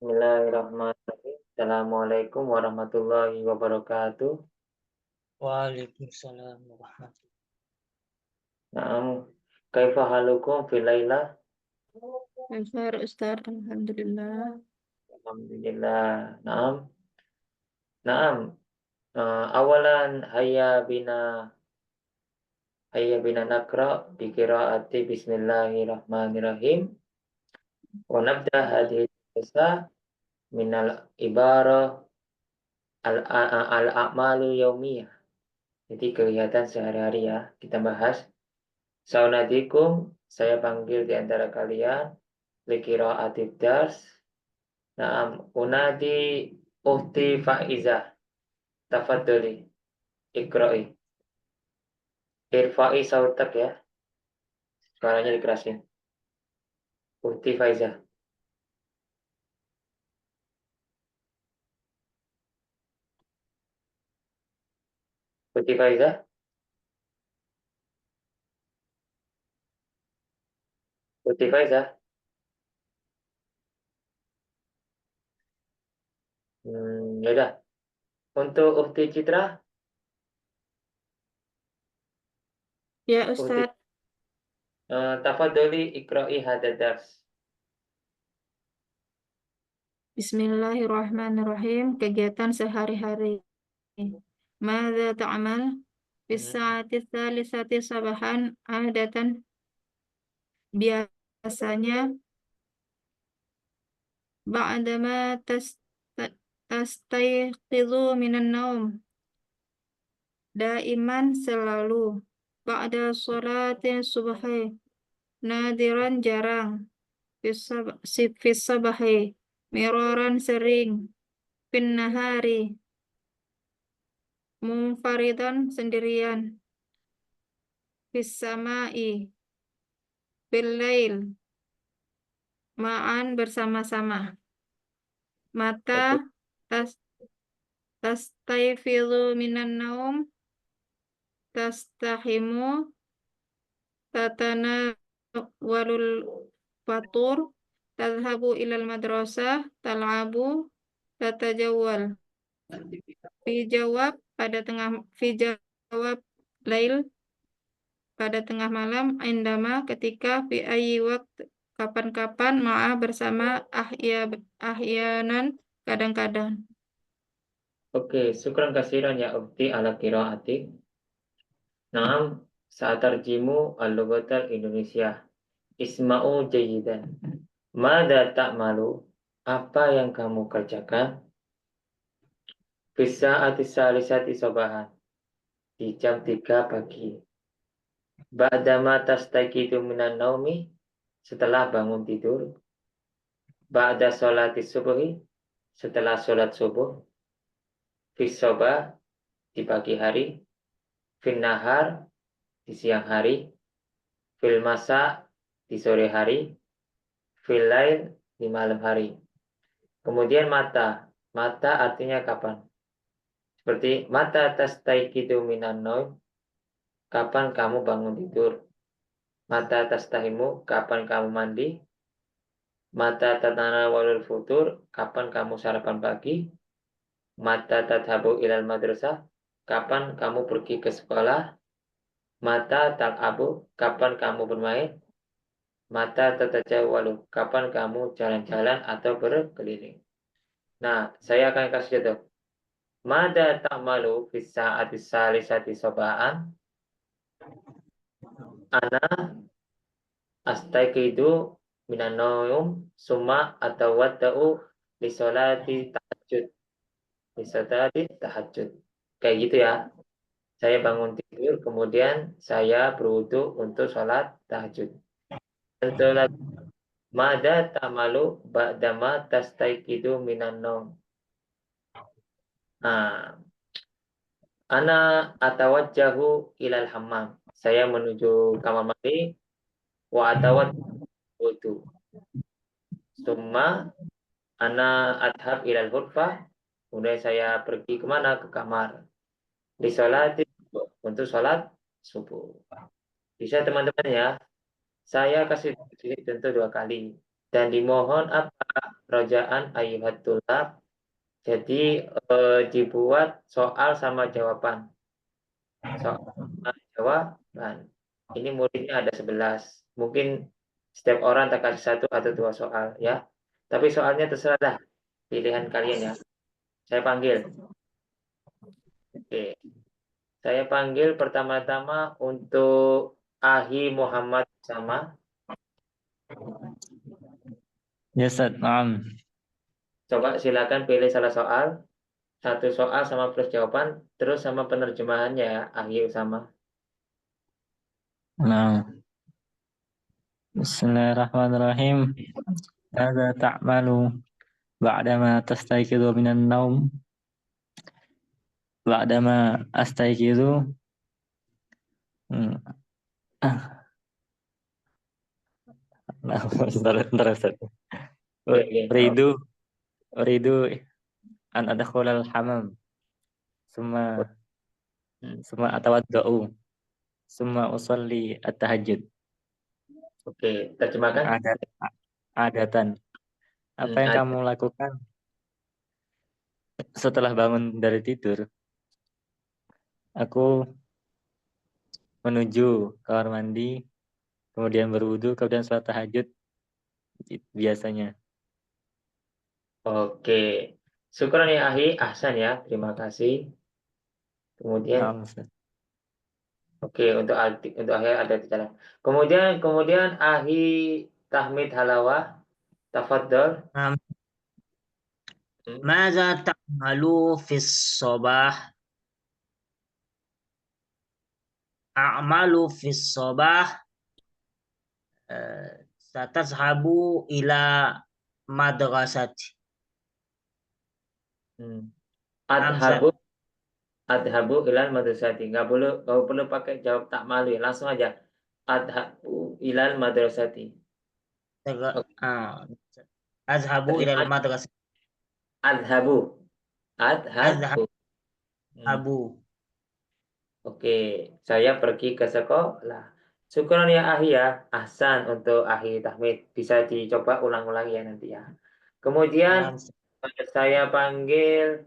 Bismillahirrahmanirrahim. Assalamualaikum warahmatullahi wabarakatuh. Waalaikumsalam warahmatullahi. Naam, kaifa halukum fil laila? Khair Ustaz, alhamdulillah. Alhamdulillah. Naam. Naam. Awalan hayya bina naqra bi qiraati bismillahirrahmanirrahim. Wa nabda hadhihi qissa minal ibarah al-a'malu yaumiyah. Jadi kegiatan sehari-hari ya. Kita bahas. Saunadikum, saya panggil di antara kalian liqira'atid dars. Naam, unadi uhti Faizah. Tafadhali, ikra'i. Irfa'i sautak ya. Suaranya dikerasin. Uhti Faizah. Uhti Faizah. Uhti Faizah. Ya udah. Untuk Uhti Citra, Ya Uhti Ustaz, tafadhali ikra'i hadzal dars. Bismillahirrahmanirrahim. Kegiatan sehari-hari. Mada ta'mal? Bisa'ati tsalisati sabahan adatan. Biasanya ba'dama tastayqizu minan naum. Daiman selalu. Ba'da sholati subhi. Nadiran jarang. Fis sabahi. Miraran sering. Fin nahari. Munfaridan sendirian. Fis samai. Bil lail. Ma'an bersama-sama. Mata Oke. tas tastayfizu minan naum. Tastahimu. Tatana walul fatur. Tadhabu ilal madrasah. Tal'abu. Tatajawal. Fi jawab lail pada tengah malam, indama ketika, fi ayyi waqt kapan-kapan, ma'a bersama, ahyanan kadang-kadang. Oke, syukran kasiran ya Uhti ala qiraati. Naam, sa'tarjimu al-lughatal Indonesia. Isma'u jayidan. Mada ta'malu? Apa yang kamu kerjakan? Bisa salisati sobahan. Di jam 3 pagi. Ba'dama tastaqidu minan naumi. Setelah bangun tidur. Ba'da sholati subuhi. Setelah sholat subuh. Fis sobah. Di pagi hari. Fin nahar. Di siang hari. Fil masa. Di sore hari. Fil lail. Di malam hari. Kemudian mata. Mata artinya kapan? Seperti mata tastaiqidu minan naum. Kapan kamu bangun tidur? Mata tastahimu. Kapan kamu mandi? Mata tatana walul futur. Kapan kamu sarapan pagi? Mata tadhabu ilal madrasah. Kapan kamu pergi ke sekolah? Mata tal'abu. Kapan kamu bermain? Mata tatajawalu. Kapan kamu jalan-jalan atau berkeliling? Nah, saya akan kasih contoh. Mada ta'malu fis sa'ati salisati sobaan. Ana astaiqidu minan naum summa atawadda'u li sholati tahajud. Li sholati tahajud. Kayak gitu ya. Saya bangun tidur, kemudian saya berwudu untuk sholat tahajud. Dan sholat mada ta'malu ba'dama tastaiqidu minan naum. Nah, ana atawajjahu ilal hammam. Saya menuju kamar mandi wa atawajjahu. Summa ana adhab ilal ghurfah. Kemudian saya pergi kemana? Ke kamar. Di sholat untuk sholat subuh. Bisa teman-teman ya. Saya kasih contoh 2 kali. Dan dimohon apa? Rojaan ayuhat tulab. Jadi dibuat soal sama jawaban. Soal sama jawaban. Ini muridnya ada 11. Mungkin setiap orang tak kasih 1 atau 2 soal ya. Tapi soalnya terserah dah. Pilihan kalian ya. Saya panggil. Oke. Saya panggil pertama-tama untuk Ahi Muhammad sama. Ya Ustaz, naam. Coba silakan pilih salah soal. 1 soal sama plus jawaban. Terus sama penerjemahannya ya, Ahi Usama. Naam. Bismillahirrahmanirrahim. Mada ta'malu ba'dama tastayqidu minan naum. Ba'dama astayqidu. Hmm. Nah, bentar, Ustaz. Oke, oke. Uridu, uridu an adkhulal hamam. Summa atawadda'u. Summa usalli at-tahajjud. Oke, terjemahkan. Adatan. Apa yang kamu lakukan setelah bangun dari tidur? Aku menuju kamar mandi, kemudian berwudu, kemudian sholat tahajud biasanya. Oke. Syukran ya Ahi, Ahsan ya. Terima kasih. Kemudian Naam, Ustaz. oke, untuk akhir ada di dalam. Kemudian Ahi Tahmid Halawah, tafadhol. نعم. Hmm. ماذا تعمل في الصباح؟ أعمل في الصباح ستذهب إلى مدرستي. نعم Adhabu adhabu ilal madrasati. Nggak perlu pakai jawab tak malu ya. Langsung aja. Adhabu ilal madrasati. أذهب إلى Terjemahan المدرسة. adhabu. Adhabu. أذهب. Oke, saya pergi ke sekolah. Syukron ya Ahi ya. Ahsan untuk Ahi Tahmid. Bisa dicoba ulang-ulang ya nanti ya. Kemudian نعم. saya panggil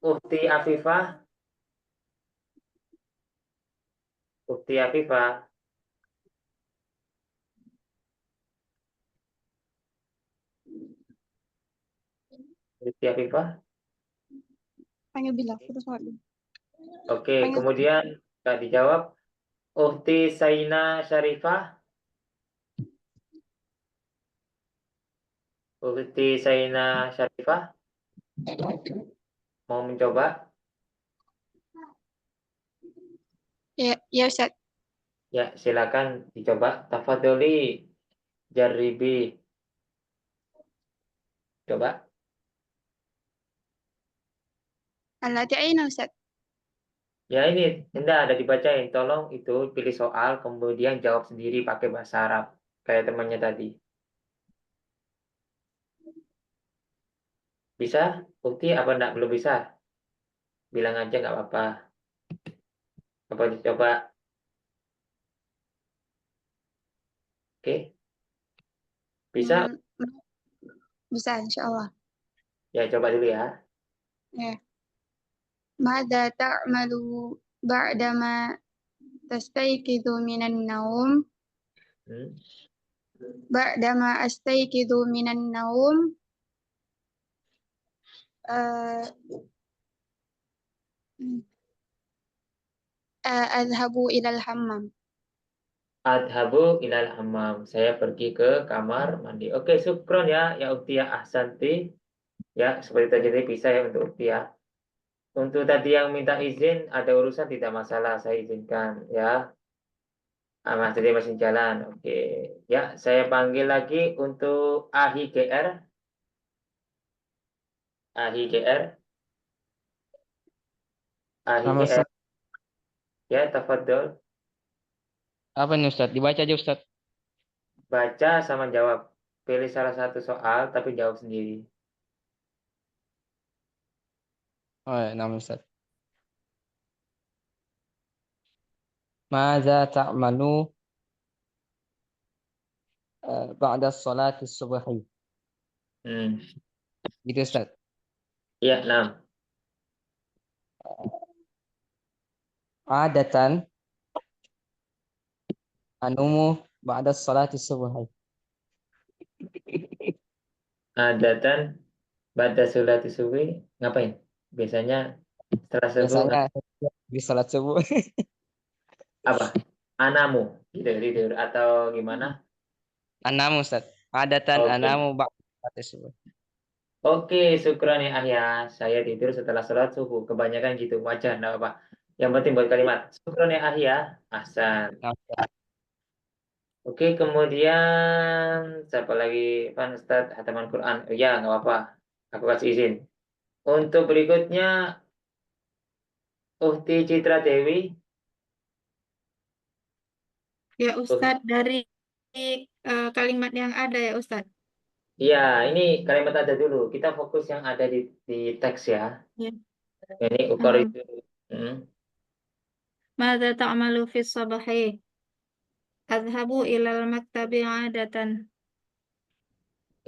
Ukti Afifah. Ukti Afifah. Ukti Afifah. Panggil Bila, terus lagi. Oke, Panggil. kemudian nggak dijawab. Ukti Saina Syarifah. Ukti Saina Syarifah. Mau mencoba? Ya Ustaz. Ya, silakan dicoba. Tafadholi Jaribi. Coba. Allati aina Ustaz. Ya ini, enggak ada dibacain. Tolong itu pilih soal, kemudian jawab sendiri pakai bahasa Arab. Kayak temannya tadi. Bisa? Bukti apa enggak? Belum bisa? Bilang aja nggak apa-apa. Apa dicoba? Oke? Bisa? Bisa insyaallah. Ya coba dulu ya. Ya. Mada ta'malu ba'dama tastayqidu minan naum? Hmm. Ba'dama astayqidu minan naum. Adhabu ilal hammam. Adhabu ilal hammam. Saya pergi ke kamar mandi. Oke, syukron ya. Ya Uktia Ahsanti. Ya, seperti tadi bisa ya untuk Uktia. Untuk tadi yang minta izin, ada urusan tidak masalah. Saya izinkan ya. Mas jadi masih jalan. Oke. Ya, saya panggil lagi untuk Ahi GR. Ahi GR. Ahi Nama GR. Ustaz. Ya, tafadhol. Apa nih Ustaz? Dibaca aja Ustaz. Baca sama jawab. Pilih salah satu soal, tapi jawab sendiri. Oh ya, nama Ustaz. Maza ta'malu بعد الصلاة الصبح. Gitu Ustaz. Iya, 6. Adatan anumu ba'da salati subuh. Adatan pada sholat subuh ngapain? Biasanya setelah subuh Biasanya di salat subuh. apa? Anamu gitu tidur atau gimana? Anamu Ustaz. Adatan Oke. anamu ba'da salati subuh. Oke, syukran ya Ahya. Saya tidur setelah sholat subuh. Kebanyakan gitu, wajar, enggak apa-apa. Yang penting buat kalimat. Syukran ya Ahya. Ahsan. Nah, Ustaz. Oke, kemudian siapa lagi? Pan Ustaz hataman Quran. Oh, ya, nggak apa-apa. Aku kasih izin. Untuk berikutnya, Uhti Citra Dewi. Ya Ustadz, dari kalimat yang ada ya Ustadz. Iya, ini kalimat ada dulu. Kita fokus yang ada di teks ya. Ya. Ini ukor itu. Mada ta'malu fi sabahi? Adhabu ilal maktabi adatan.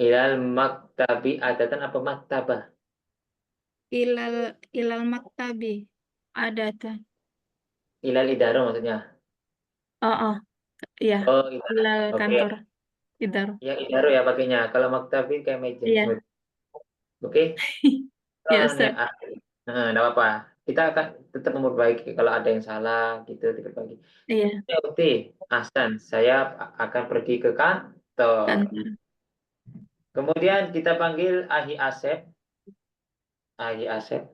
Ilal maktabi adatan apa maktabah? Ilal maktabi adatan. Ilal idaro maksudnya. Oh, ya. Oh, idaro. Ilal Oke. kantor. Idar. Ya idaro ya pakainya. Kalau maktabi kayak meja. Iya. Oke. Ya Yang Ustadz. nah, enggak apa-apa. Kita akan tetap memperbaiki kalau ada yang salah gitu diperbaiki. Iya. Oke, Ahsan, saya akan pergi ke kantor. Kantor. Kemudian kita panggil Ahi Asep. Ahi Asep.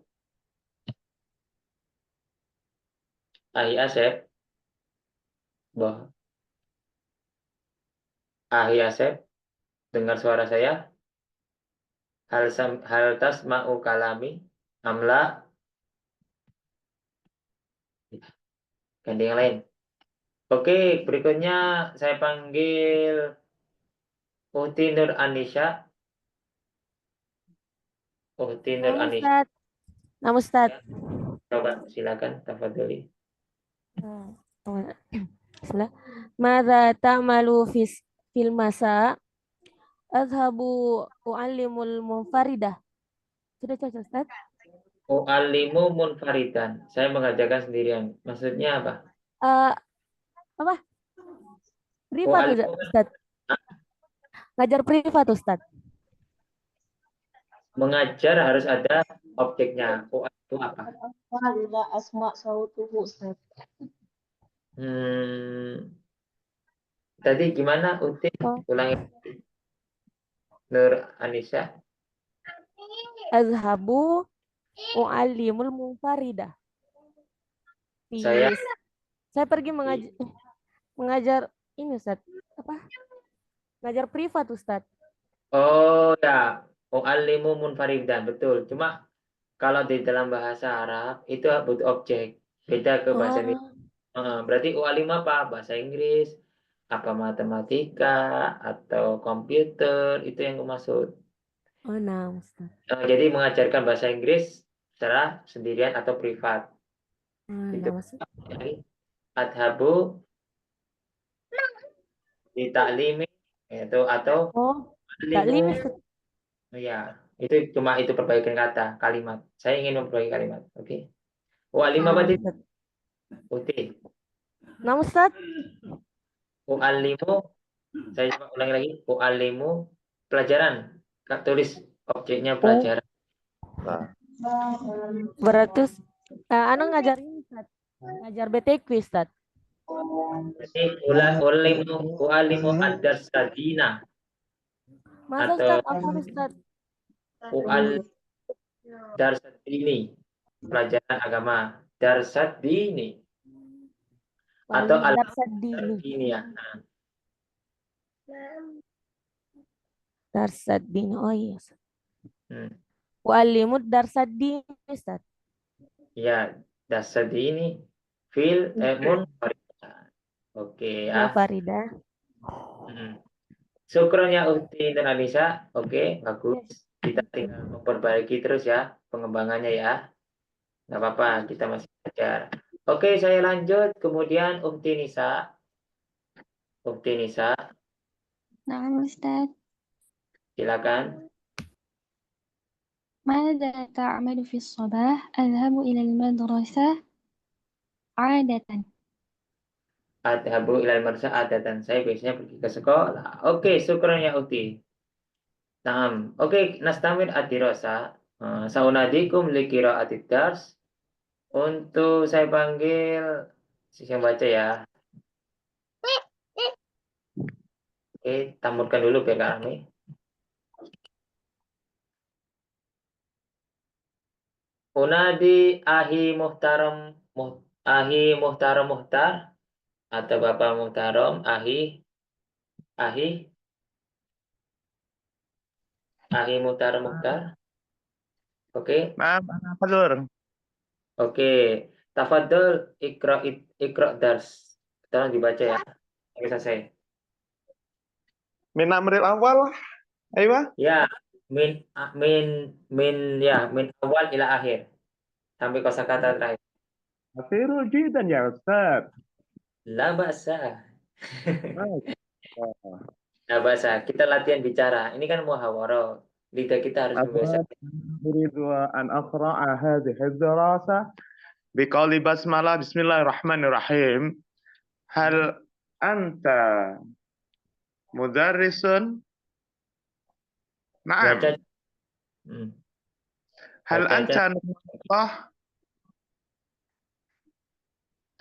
Ahi Asep. Boh. Ahi Asep. Dengar suara saya. Hal tasma'u kalami. Amla. Ganti yang lain. Oke, berikutnya saya panggil Uhti Nur Anisha. Uhti Nur Nama Anisha. Ustaz. Nama Ustaz. Coba silakan, tafadholi. Bismillah. Mada ta'malu fil masa? Adhabu u'allimul munfaridah. Sudah cocok Ustaz? U'allimu munfaridan. Saya mengajarkan sendirian. Maksudnya apa? Apa? Privat U'allimu Ustaz. Ngajar privat Ustaz. mengajar harus ada objeknya. Itu apa? Asma sautuhu Ustaz. Tadi gimana Uti? Ulangi. Nur Anissa. Azhabu u'allimul munfaridah. Saya pergi mengajar ini Ustaz. Apa? Ngajar privat Ustaz. Oh ya, u'allimu munfaridan, betul. Cuma kalau di dalam bahasa Arab itu butuh objek. Beda ke bahasa Inggris. Berarti u'allim apa? Bahasa Inggris, apa matematika atau komputer, itu yang maksud. Oh, nah, Ustaz. Jadi mengajarkan bahasa Inggris secara sendirian atau privat. Itu adhabu di taklimi itu atau Taklim. ya, itu cuma itu perbaikan kata kalimat. Saya ingin memperbaiki kalimat. Oke. U'allim apa tadi? Uti. Nama Ustaz. U'allimu. Saya coba ulangi lagi. U'allimu pelajaran. Tulis objeknya pelajaran. Berarti ngajar ini Ustaz. Ngajar BTQ Ustaz. Jadi u'allimu ad-darsadina. Masa Atau Ustaz? Apa Ustaz? u'allimu darsadini. Pelajaran agama. Darsadini. Atau al-darsadini ya. Darsadini. Oh iya. Wa'alimud darsadini Ustaz. Ya, darsadini fil munfaridah. Oke ya. Munfaridah. Syukron ya Uhti dan Anissa. Oke, bagus. Kita tinggal memperbaiki terus ya pengembangannya ya. Nggak apa-apa, kita masih belajar. Oke, saya lanjut. Kemudian Uhti Nisa. Uhti Nisa. نعم أستاذ. Silakan. ماذا تعمل في الصباح؟ أذهب إلى المدرسة عادة. Adhabu ilal madrasah dan saya biasanya pergi ke sekolah. Oke, syukran ya Uti. Naam. Oke, nastamir ad-dirasa. Saunadikum li qiraatid dars. Untuk saya panggil yang baca ya. Oke, tampilkan dulu biar kami. Unadi ahi muhtaram muhtar atau Bapak Muhtaram ahi Muhtaram Muhtar. Oke. Maaf, Ana Fadlur. Oke. Tafadhol ikra dars. Tolong dibaca ya. Oke, selesai. Min amril awal. Ayo. Ya, min awal ila akhir. Sampai kosakata terakhir. Akhirul jidan ya Ustaz. La ba'sa. La ba'sa. Kita latihan bicara. Ini kan muhawarah. Lidah kita harus biasa. Uridu an aqra'a hadhihi ad-dirasa biqauli basmalah bismillahirrahmanirrahim. Hal anta mudarrisun? Naam. Baca. Hal Baca anta aja. nuqtah?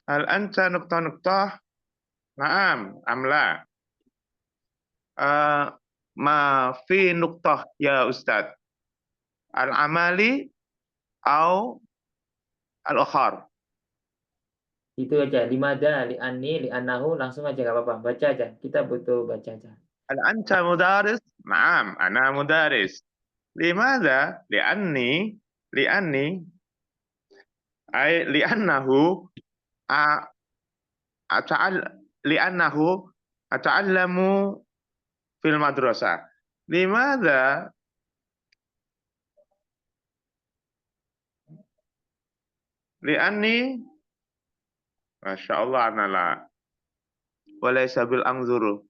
Hal anta nuqtah? Naam, amla. Ma fi nuqtah ya Ustaz. Al-amali au al-ukhar. Itu aja. Limada, li'anni, li'annahu. Langsung aja gak apa-apa. Baca aja. Kita butuh baca aja. Hal anta mudaris? Naam, ana mudaris. Limada? Li'anni ay li'annahu ata'allamu fil madrasah. Limada? Li'anni Masya Allah ana la walaysa bil anzuru.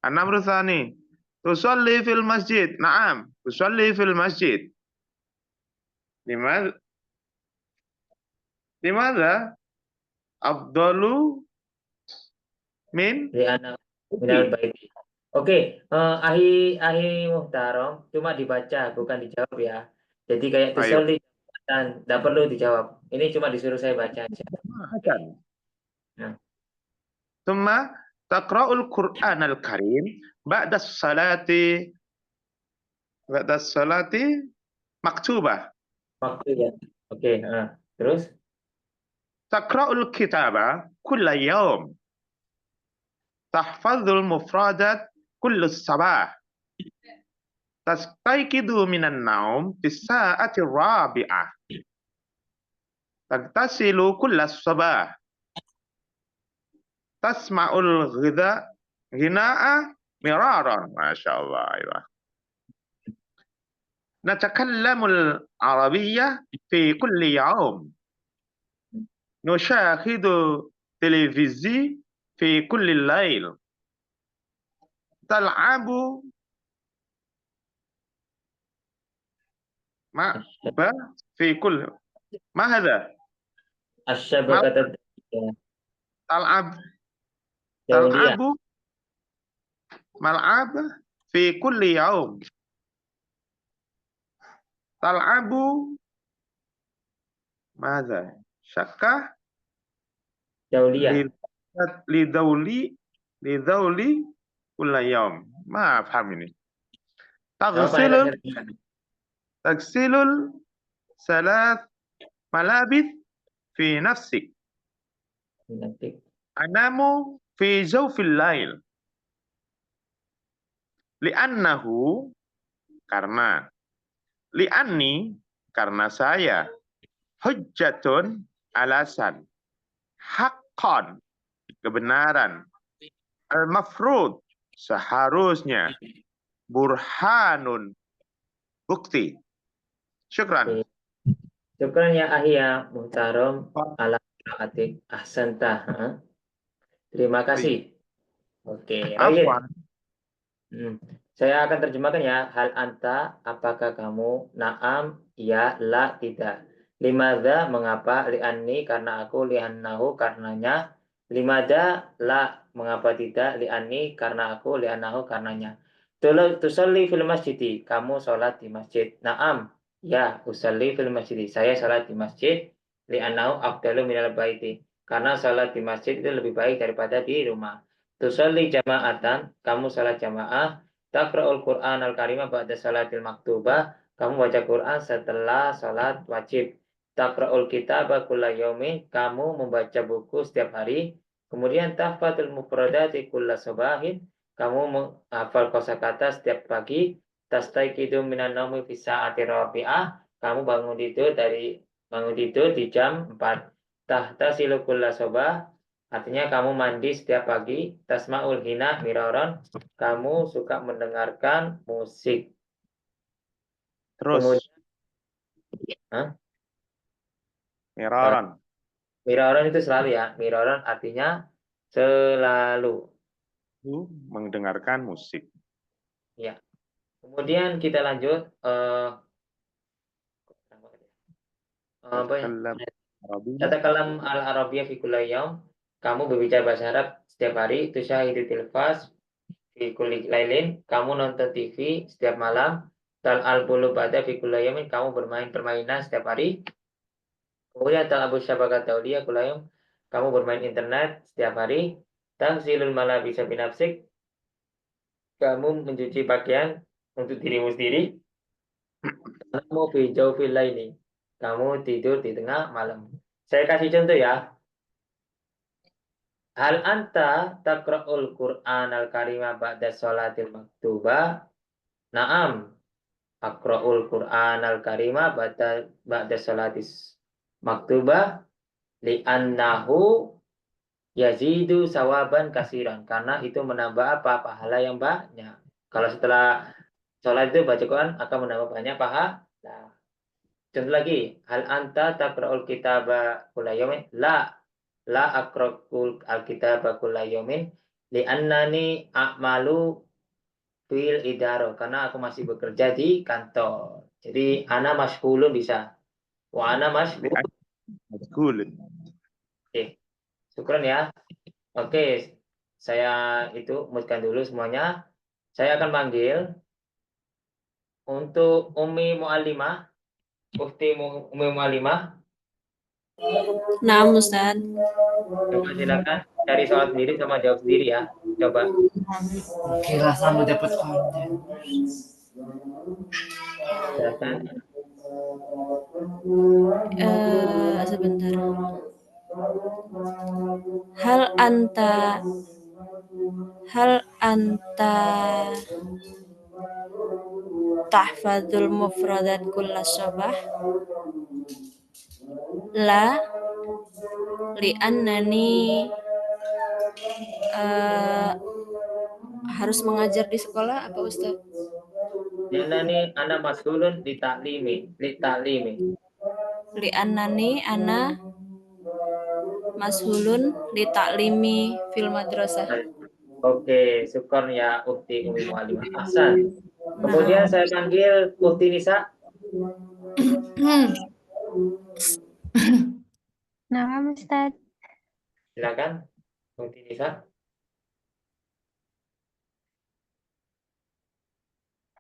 An-namru tsani tusalli fil masjid. Naam, tusalli fil masjid. Limadha afdalu min Li'annahu minal baiti. Oke, ahi Muhtaram cuma dibaca bukan dijawab ya. Jadi kayak Ayo. tusolli dan tidak perlu dijawab. Ini cuma disuruh saya baca aja. Hasan. Nah. Thumma taqra'ul Qur'an al-Karim ba'da salati maktubah. Waktu ya. Oke, terus Taqra'ul kitaba kulla yawm. Tahfazul mufradat kullu sabah. Tastayqidu minan naum fi sa'ati rabi'ah. Tagtasilu kulla sabah. Tasma'ul ghina'a miraran. Masya Allah. Aywa. Natakallamul arabiyyah fi kulli yawm. Nushahidu televisi fi kulli lail. Tal'abu fi kulli. Ma hadha? asyabakata Tal'abu mal'ab fi kulli yawm. Tal'abu madha? Syakka Dauliyah. lidawli kulla yawm. Ma faham ini. Tagsilul salat malabith fi nafsik. Anamu fi zawfil lail. Li'annahu karena. Li'anni karena saya. Hujjatun alasan. Haqqan kebenaran. Al-mafrud seharusnya. Burhanun bukti. Syukran. Syukran ya Ahya Muhtaram ala atik ahsanta. Terima kasih. Oke. Afwan. Saya akan terjemahkan ya. Hal anta, apakah kamu? Naam, ya, la, tidak. Limadha, mengapa? Li'anni, karena aku. Li'annahu, karenanya. Limada, la, mengapa tidak? Li'anni, karena aku. Li'annahu, karenanya. Tusalli fil masjidi, kamu sholat di masjid. Naam, ya, usalli fil masjidi. Saya sholat di masjid. Li'annahu afdalu minal baiti. Karena sholat di masjid itu lebih baik daripada di rumah. Tusalli jama'atan, kamu salat jamaah. Taqra'ul Qur'an al-karimah ba'da salatil maktubah, kamu baca Quran setelah salat wajib. Taqra'ul kitaba kulla yaumi, kamu membaca buku setiap hari. Kemudian tahfatul mufradati kulla sabahin, kamu menghafal kosakata setiap pagi. Tastaiqidu minan naumi fi sa'ati rabi'ah, kamu bangun tidur di jam 4. Tahtasilu kulla sabah, artinya kamu mandi setiap pagi. Tasma'ul hina miraron, kamu suka mendengarkan musik. Terus. Kemudian, Miraron. miraron itu selalu ya. Miraron artinya selalu. Mendengarkan musik. Ya. Kemudian kita lanjut. Apa ya? Tatakalam al-Arabiyah fi kulli yaum, kamu berbicara bahasa Arab setiap hari. Tusyahidu tilfas fi kulli lailin, kamu nonton TV setiap malam. Tal'al ba'da fi kulli yaumin, kamu bermain permainan setiap hari. Kemudian tal'abu syabakat tauliya kulli yaum, kamu bermain internet setiap hari. Tangsilul malabisa binafsik, kamu mencuci pakaian untuk dirimu sendiri. Kamu fi jawfil laili, kamu tidur di tengah malam. Saya kasih contoh ya. Hal anta taqra'ul Qur'an al-karimah ba'da sholatil maktubah? Naam, aqra'ul Qur'an al-karimah ba'da sholatis maktubah li'annahu yazidu sawaban kasiran, karena itu menambah apa? Pahala yang banyak. Kalau setelah sholat itu baca Quran akan menambah banyak pahala. Contoh lagi, hal anta taqra'ul kitaba kulla yaumin? La aqra'ul alkitaba kulla yaumin li'annani a'malu fil idaro, karena aku masih bekerja di kantor. Jadi ana mashghulun bisa. Wa ana mashghulun. Oke. Syukran ya. Oke. Saya itu mutkan dulu semuanya. Saya akan panggil untuk Umi Mu'allimah. Ufti Umi Mu'allimah. Nah, Ustaz. Coba silakan cari soal sendiri sama jawab sendiri ya. Coba. Kira sama dapat konten. Silakan. Sebentar. Hal anta tahfadzul mufradat kulla sabah? La li'annani harus mengajar di sekolah apa Ustaz? Li'annani ana mashghulun li ta'limi. Li'annani ana mashghulun li ta'limi fil madrasah. Oke, syukur ya Ufti Umi Mu'allimah. Ahsan. Kemudian saya panggil Ufti Nisa. Nah, Ustaz. Silakan Ufti Nisa.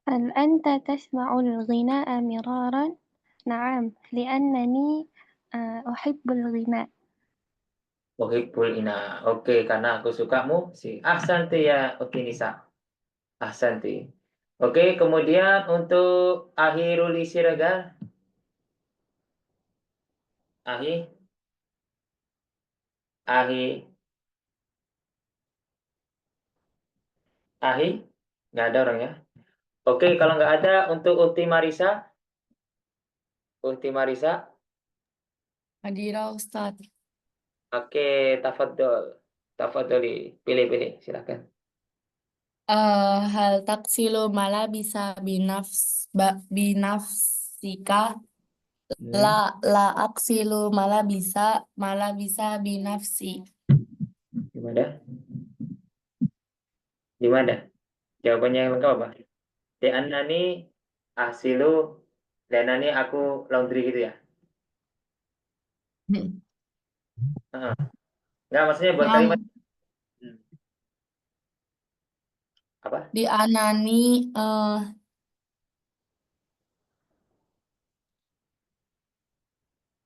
هل أنت تسمع الغناء مرارا؟ نعم، لأنني أحب الغناء. Uhibbul ina. Oke, karena aku suka musik. Ahsanti ya Ufti Nisa. Ahsanti. Oke, kemudian untuk Akhirul Siragal. Ahi. Nggak ada orang ya. Oke, kalau nggak ada untuk Ufti Marisa. Hadira Ustaz. Oke, tafadholi. Pilih, silakan. Hal taksilu mala bisa binafsika? La aksilu mala bisa binafsi. Gimana? Jawabannya yang lengkap apa? Li'annani asilu, li'annani aku laundry gitu ya? Heeh. Enggak, maksudnya buat kalimat apa? Di anani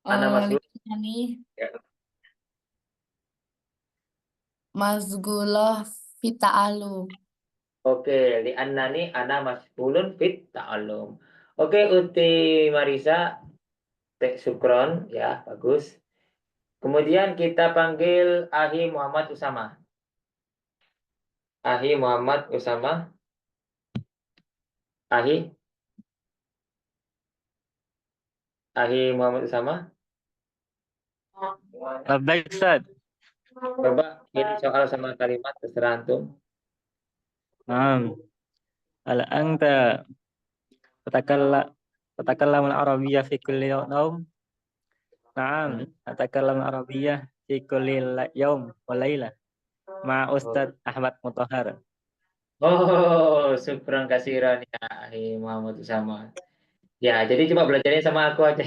Ana masbul. li'annani Ya. mazgulah fita'alu. Oke, li'annani ana masbulun fit ta'allum. Oke, Uti Marisa, syukron ya, bagus. Kemudian kita panggil Ahi Muhammad Usama. Ahi Muhammad Usama. Ahi Muhammad Usama. Baik, Ustaz. Coba pilih soal sama kalimat terserah antum. Hal anta tatakallam al-arabiyyah fi kulli yawm? Na'am, atakallamu al-arabiyyah fi kulli yawm wa laylah ma Ustaz Ahmad Mutahhar. Oh, syukron kasiran ya Ahi Muhammad Usama. Ya, jadi cuma belajarnya sama aku aja.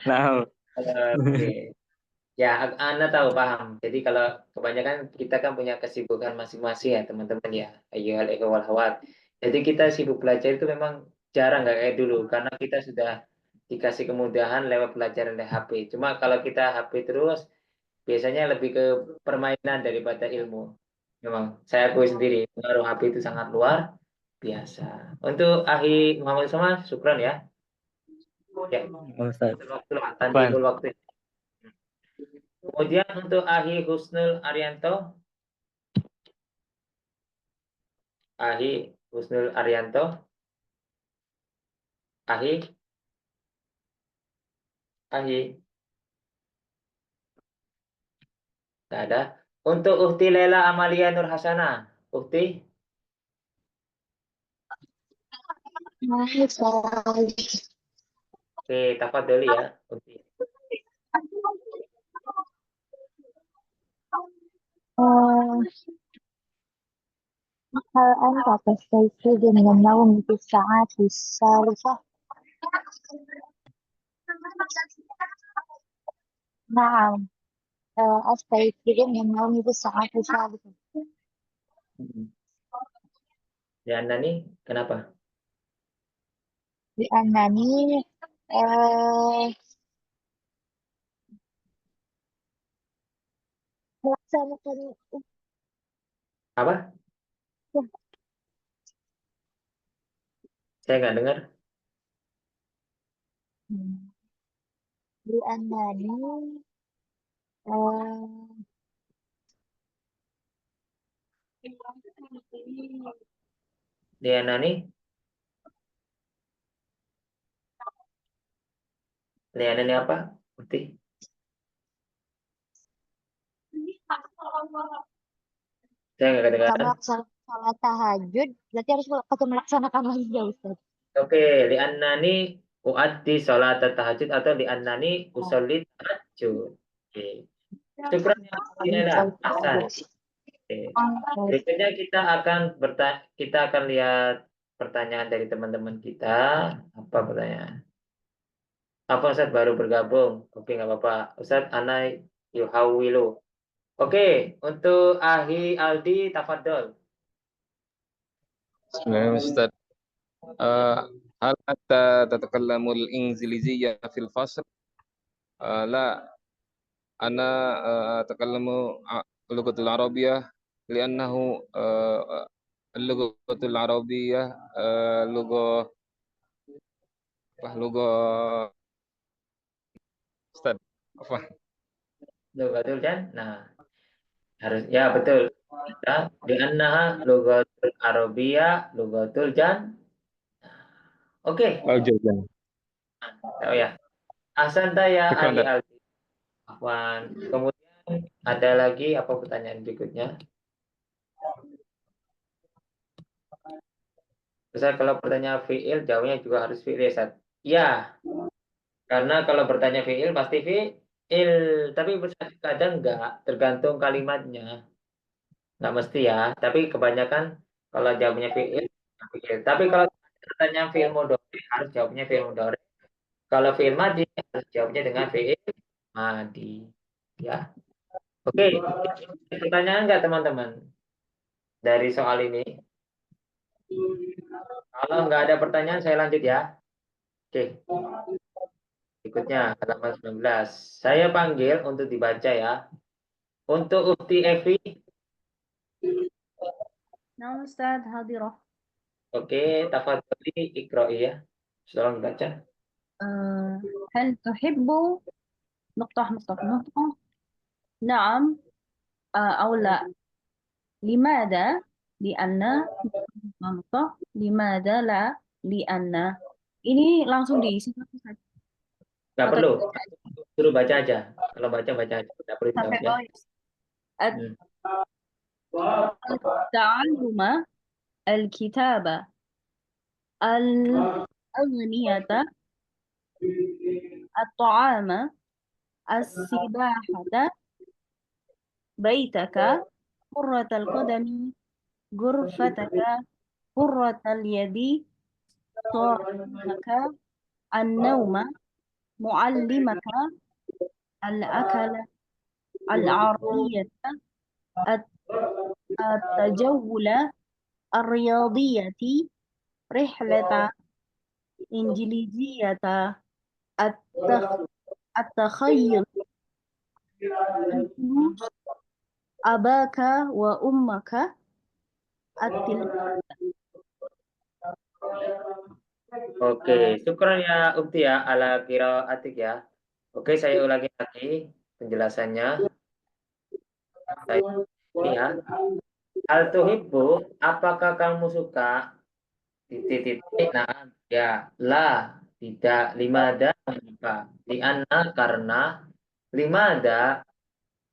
Na'am. Oke. Ya, Anda tahu paham. Jadi kalau kebanyakan kita kan punya kesibukan masing-masing ya teman-teman ya. Ayyuhal ikhwal akhwat. Jadi kita sibuk belajar itu memang jarang nggak kayak dulu karena kita sudah dikasih kemudahan lewat pelajaran dari HP. Cuma kalau kita HP terus biasanya lebih ke permainan daripada ilmu. Memang saya akui sendiri pengaruh HP itu sangat luar biasa. Untuk Ahi Muhammad Sama, syukran ya. Ya, Ustaz. tanti waktu. Kemudian untuk Ahi Husnul Arianto. Ahi Husnul Arianto. Ahi. Tidak ada. Untuk Ukti Lela Amalia Nur Hasana. Ukti. Oke, tafadholi ya. Ukti. هل أنت تستيقظ من النوم في الساعات الثالثة؟ نعم أستيقظ من النوم في الساعات الثالثة. Ya, Nani, kenapa? لأنني melaksanakan Apa? Saya nggak dengar. لأنني Ya, Nani. Ya, Nani apa? Ukti. Saya nggak kedengaran. melaksanakan sholat tahajud, berarti harus pakai melaksanakan lagi ya Ustaz. Oke, li'annani uaddi sholat tahajud atau li'annani usolli tahajud. Oke. Syukran ya, Lela. Hasan. Oke. Berikutnya kita akan lihat pertanyaan dari teman-teman kita. Apa pertanyaan? Apa Ustaz baru bergabung? Oke, nggak apa-apa. Ustaz Anai Yuhawilu. Oke, untuk Ahi Aldi, tafadhol. Bismillahirrahmanirrahim Ustaz. هل أنت تتكلم الإنجليزية في الفصل؟ لا أنا أتكلم اللغة العربية لأنه اللغة العربية لغة Ustaz. Apa? Betul kan? Nah, harus ya betul. Kita di annaha lughatul arabiyyah lughatul jan. Oke. Oh, jawaban. Oh ya. Ahsanta ya Syukran, Ali Ustaz. Aldi. Afwan. Kemudian ada lagi apa pertanyaan berikutnya? Ustaz, kalau bertanya fi'il, jawabnya juga harus fi'il ya, Ustaz. Ya. Karena kalau bertanya fi'il pasti fi'il, tapi kadang enggak, tergantung kalimatnya. Nggak mesti ya, tapi kebanyakan kalau jawabnya fi'il, tapi kalau pertanyaan fi'il mudhari harus jawabnya fi'il mudhari. Kalau fi'il madhi harus jawabnya dengan fi'il madhi. Ya. Oke, pertanyaan nggak teman-teman dari soal ini? Kalau nggak ada pertanyaan saya lanjut ya. Oke. Berikutnya halaman 19. Saya panggil untuk dibaca ya. Untuk Ukti Evi, نعم أستاذ حاضرة. oke, tafadholi iqra'i ya. Tolong baca. هل تحب نقطة نعم أو لا لماذا لأن نقطة لماذا لا لأن ini langsung diisi saja. Nggak Atau perlu, suruh baca aja. Kalau baca aja, nggak perlu sampai jawab ya. التعلم الكتابة الأغنية الطعام السباحة بيتك كرة القدم غرفتك كرة اليد صاحبك النوم معلمك الأكل العربية التجولة الرياضية رحلة إنجليزية التخيل الفلوس أباك وأمك التلفاز. Oke, syukran ya Ukti ya ala qiraatik ya. Oke, saya ulangi lagi penjelasannya. Ini ya. Hal tuhibbu, apakah kamu suka? Titik. Nah, ya, la, tidak. Limada, mengapa? Lianna, karena. Limada,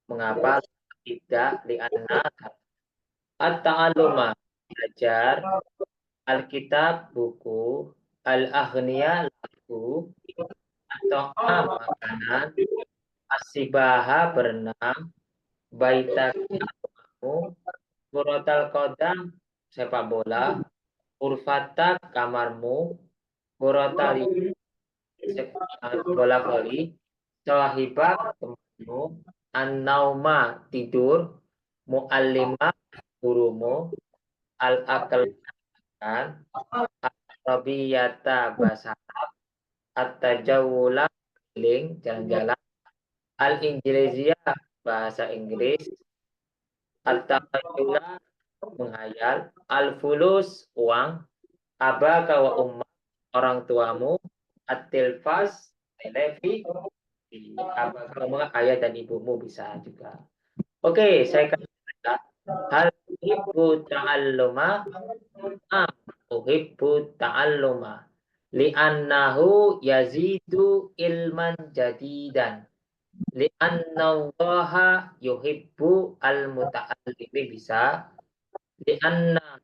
mengapa? Tidak. Lianna, at-ta'alluma, belajar. Alkitab, buku. Al-aghniya, lagu. Atau makanan. Asibaha, berenang. Baita, kamu. Kurotal kodam, sepak bola. Urfatak, kamarmu. Kurotal bola voli. Sahibak, temanmu. An-nauma, tidur. Mu'allimah, gurumu. Al-akal, kan. Al-rabiyata, bahasa Arab. At-tajawula, keliling, jalan-jalan. Al-injiliziyah, bahasa Inggris. At-takhayula, menghayal. Al-fulus, uang. Abaka wa umma, orang tuamu. At-tilfas, televi. Abaka wa umma, ayah dan ibumu bisa juga. Oke, saya kasih ya. Hal uhibbu ta'alluma. Uhibbu ta'alluma. Li'annahu yazidu ilman jadidan. Li'annallaha yuhibbu al-muta'allimi, bisa. Li'anna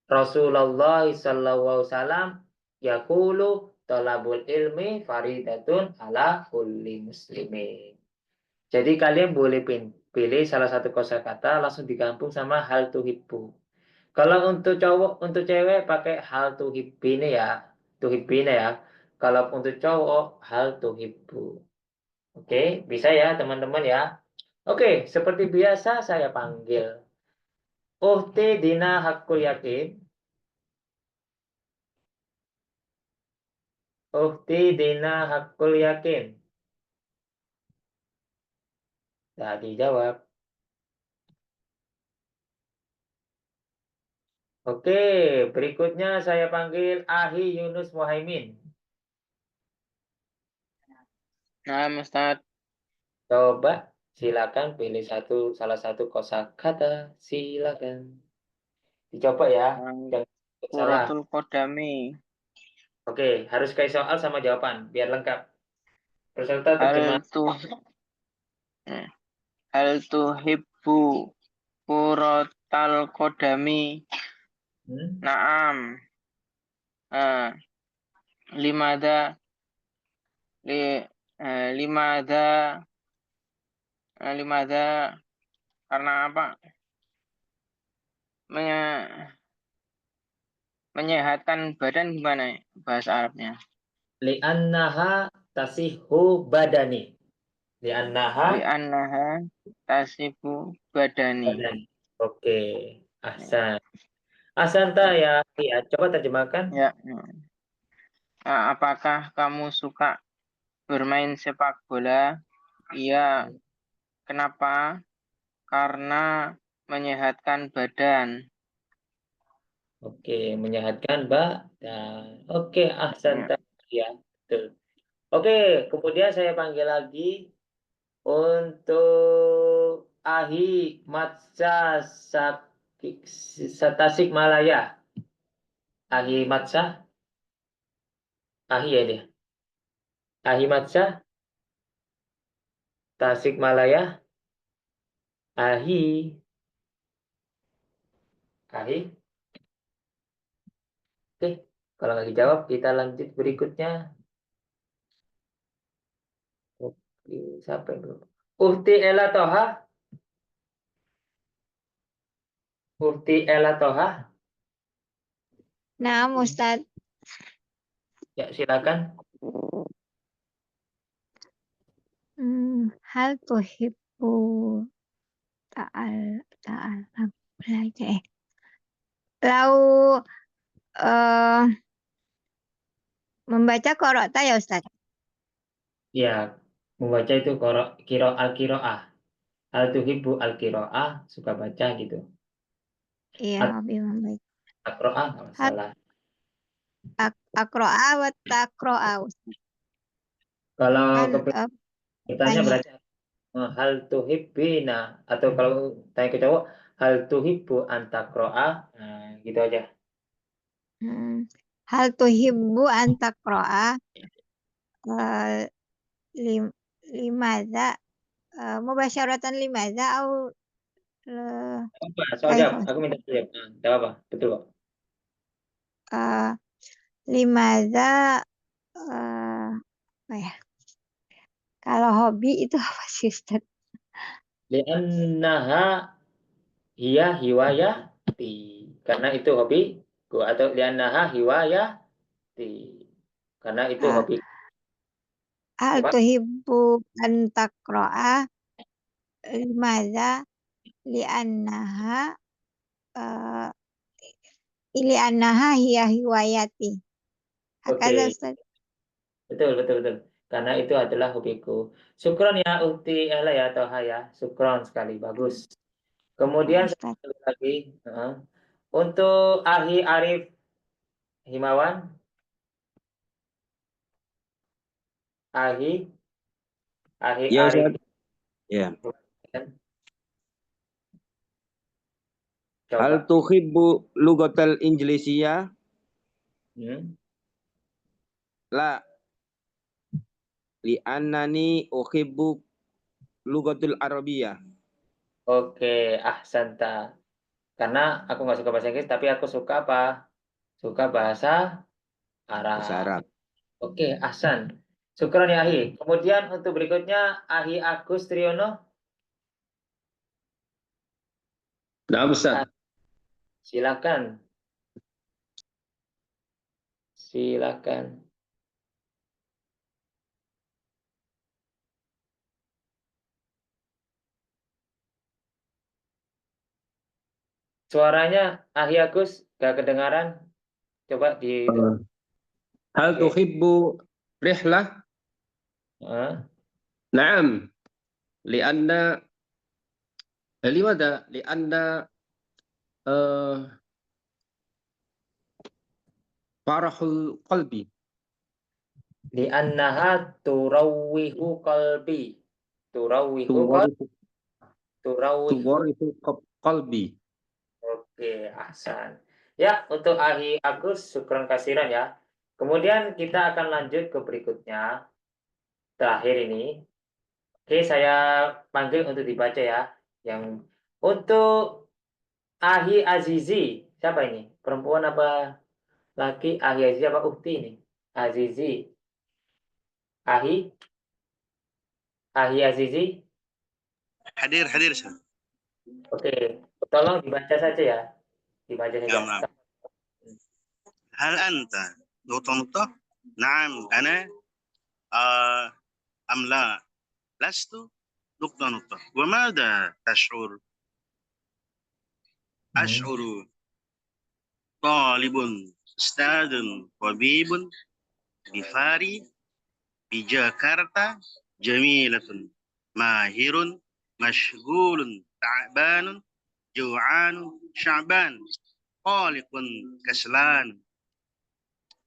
Rasulullah sallallahu alaihi wasallam yaqulu talabul ilmi faridatun ala kulli muslimin. Jadi kalian boleh pilih salah satu kosakata langsung digabung sama hal tuhibbu. Kalau untuk cowok, untuk cewek pakai hal tuhibbine ya, tuhibbine ya. Kalau untuk cowok hal tuhibbu. Oke, bisa ya teman-teman ya. Oke, seperti biasa saya panggil. Uhti Dina Hakul Yakin. Uhti Dina Hakul Yakin. Tidak dijawab. Oke, berikutnya saya panggil Ahi Yunus Muhaimin. Nah, Ustaz. Coba silakan pilih salah satu kosakata, silakan. Dicoba ya. Jangan salah. Kuratul Qadami. Oke, harus kayak soal sama jawaban biar lengkap. Peserta terjemah. Hal tuhibbu kuratal qadami. Naam. Limada karena apa? menyehatkan badan gimana bahasa Arabnya? Li'annaha tasihhu badani. Li'annaha Li'annaha tasifu badani. badani. Oke, ahsan. Ahsanta ya, coba terjemahkan. Ya. Apakah kamu suka bermain sepak bola? Iya. Kenapa? Karena menyehatkan badan. Oke, menyehatkan badan. Oke, ahsanta ya, betul. Oke, kemudian saya panggil lagi untuk Ahi Matsa Tasik Malaya. Ahi Matsa. Ahi ya dia. Ahi Matsa Tasik Malaya. Ahi. Ahi. Oke, kalau nggak dijawab kita lanjut berikutnya. Oke, siapa yang belum? Uhti Ella Toha. Uhti Ella Toha. Nah, Ustadz. Ya, silakan. Hal tuhibbu ta'al belajar. Lau membaca korokta ya Ustadz? Ya, membaca itu al-kiro'ah. Al-tuhibbu al-kiro'ah, suka baca gitu. Iya, hobi membaca. Akro'ah, nggak masalah. Akro'a wa takro'a Ustadz. Kalau Kan bertanya berarti hal tuhibbina, atau kalau tanya ke cowok hal tuhibbu antakro'ah, nah, gitu aja. Hal tuhibbu antakro'a limadza mubasyaratan limadza au Soal jawab, aku minta jawab. Jawab apa? Betul kok. Limadza apa ya? Kalau hobi itu apa sih Ustaz? Li'annaha hiya hiwayati. Karena itu hobi. Atau li'annaha hiwayati. Karena itu hobi. Hal tuhibbu an taqra'a limadza li'annaha hiya hiwayati. Hakadha Ustaz. Betul. Karena itu adalah hobiku. Syukron ya Ukti Ella ya Toha ya. Syukron sekali, bagus. Kemudian lagi untuk Ahi Arif Himawan. Ahi Ya, Arif. Ustaz. Ya. Coba. Hal tuhibbu lugatal Injlisiyah? La. Li'annani uhibbu lugatul Arabiyah. Oke, ahsanta. Karena aku nggak suka bahasa Inggris, tapi aku suka apa? Suka bahasa Arab. Bahasa Arab. Oke, ahsan. Syukron ya Ahi. Kemudian untuk berikutnya Ahi Agus Triyono. Nah, Ustaz. Silakan. Suaranya Ahi Agus gak kedengaran. Coba di Hal tuhibbu rihlah? Naam. Lianna limadha? Lianna farahul qalbi. Li'annaha turawwihu qalbi. Turawwihu qalbi. Oke, ahsan. Ya, untuk Ahi Agus, syukron kasiran ya. Kemudian kita akan lanjut ke berikutnya. Terakhir ini. Oke, saya panggil untuk dibaca ya. Yang untuk Ahi Azizi. Siapa ini? Perempuan apa laki? Ahi Azizi apa ukti ini? Azizi. Ahi Azizi. Hadir. Oke, tolong dibaca saja ya. Dibaca saja. نعم. هل أنت نقطة نعم أنا أم لا لست نقطة وماذا تشعر أشعر طالب أستاذ طبيب بفاري بجاكرتا جميلة ماهر مشغول تعبان جوعان شعبان قلق كسلان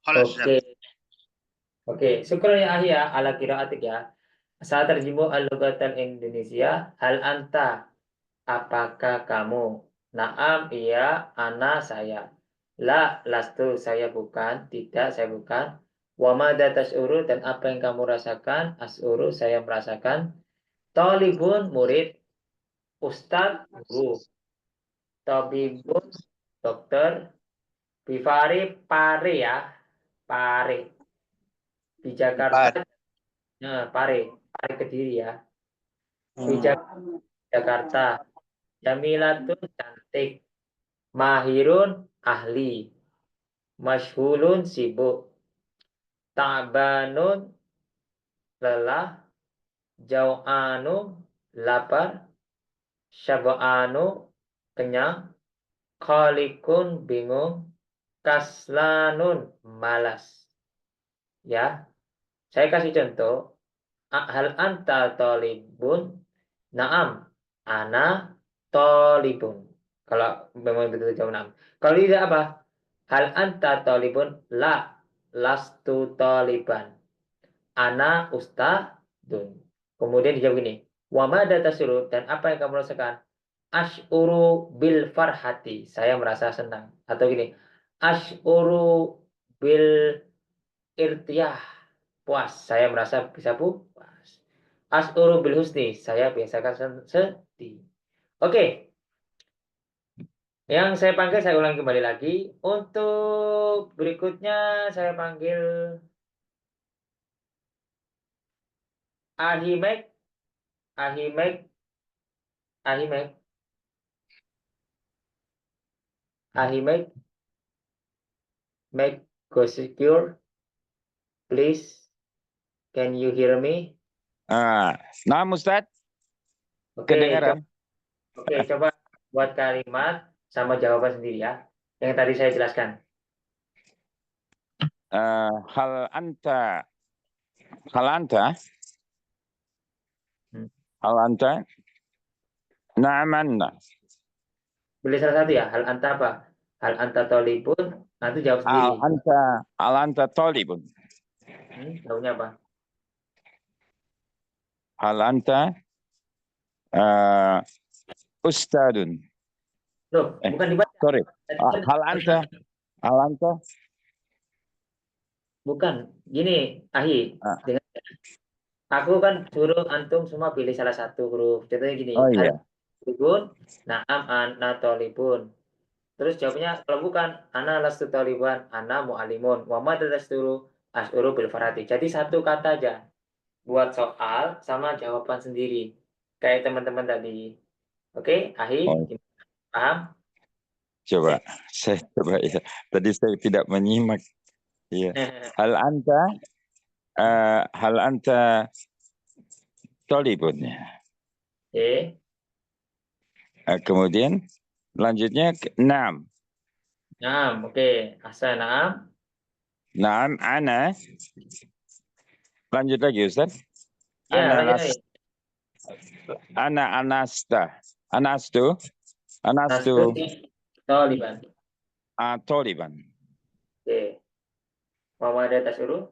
خلاص Oke. Oke, syukran ya Ahya ala qiraatik ya. Saat terjemur al-lughatal Indonesia, hal anta, apakah kamu? Naam, iya, ana, saya. La, lastu, saya bukan. Tidak, saya bukan. Wa madza tas'uru, dan apa yang kamu rasakan? As'uru, saya merasakan. Talibun, murid. Ustadz, guru. Tabibun, dokter. Bifari, pare ya. Pare. Di Jakarta, nah, pare Kediri ya. Di Jakarta, Jamilatun cantik, Mahirun ahli, Masyhulun sibuk, Ta'banun lelah, Jau'anu lapar, Syab'anu kenyang, Khalikun bingung, Kaslanun malas. Ya, saya kasih contoh. Hal anta talibun? Naam, ana talibun. Kalau memang betul jawab naam. Kalau tidak apa? Hal anta talibun? La, lastu taliban. Ana ustadun. Kemudian dijawab gini. Wa madza tasuru, dan apa yang kamu rasakan? Ash'uru bil farhati. Saya merasa senang. Atau gini. Ash'uru bil irtiyah. Puas. Saya merasa bisa puas. As'uru bil husni. Saya biasakan sedih. Oke. Yang saya panggil, saya ulang kembali lagi. Untuk berikutnya, saya panggil Ahimek. Ahimek. Ahimek. Ahimek. Make go secure. Please. Can you hear me? Nah, Ustaz. Oke, Kedengaran. coba buat kalimat sama jawaban sendiri ya. Yang tadi saya jelaskan. Hal anta. Hal anta. Na'am anna. Pilih salah satu ya. Hal anta apa? Hal anta talibun. Nanti jawab sendiri. Hal anta talibun. Tahunya apa? Hal anta ustadun. Loh, bukan dibaca. Sorry. Hal anta. Bukan. Gini, Ahi. Aku kan suruh antum semua pilih salah satu huruf. Contohnya gini. Oh iya. Talibun, na'am ana talibun. Terus jawabnya kalau bukan ana lastu taliban, ana mu'alimun. Wa ma tadasturu as'uru bil farati. Jadi satu kata aja. Buat soal sama jawaban sendiri. Kayak teman-teman tadi. Oke, Ahi, paham? Coba, saya coba ya. Tadi saya tidak menyimak. Iya. Hal anta talibun. Oke. Kemudian lanjutnya na'am. Na'am, oke. Asa na'am. Na'am ana. Lanjut lagi Ustaz. Ya, lanjut lagi. Anastu Taliban. Taliban. Oke. Wamada tasuru.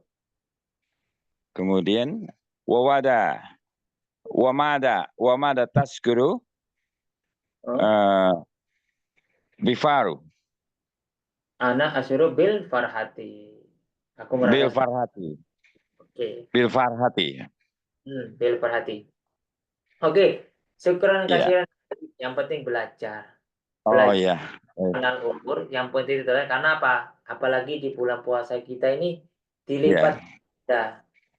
Kemudian wamada taskuru bifaru. Ana asuru bil farhati. Aku merasa Bil farhati. Oke. Bil farhati. Bil farhati. Oke, syukran Iya. kasihan. Yang penting belajar. Oh iya. Kenal umur, yang penting itu karena apa? Apalagi di bulan puasa kita ini dilipat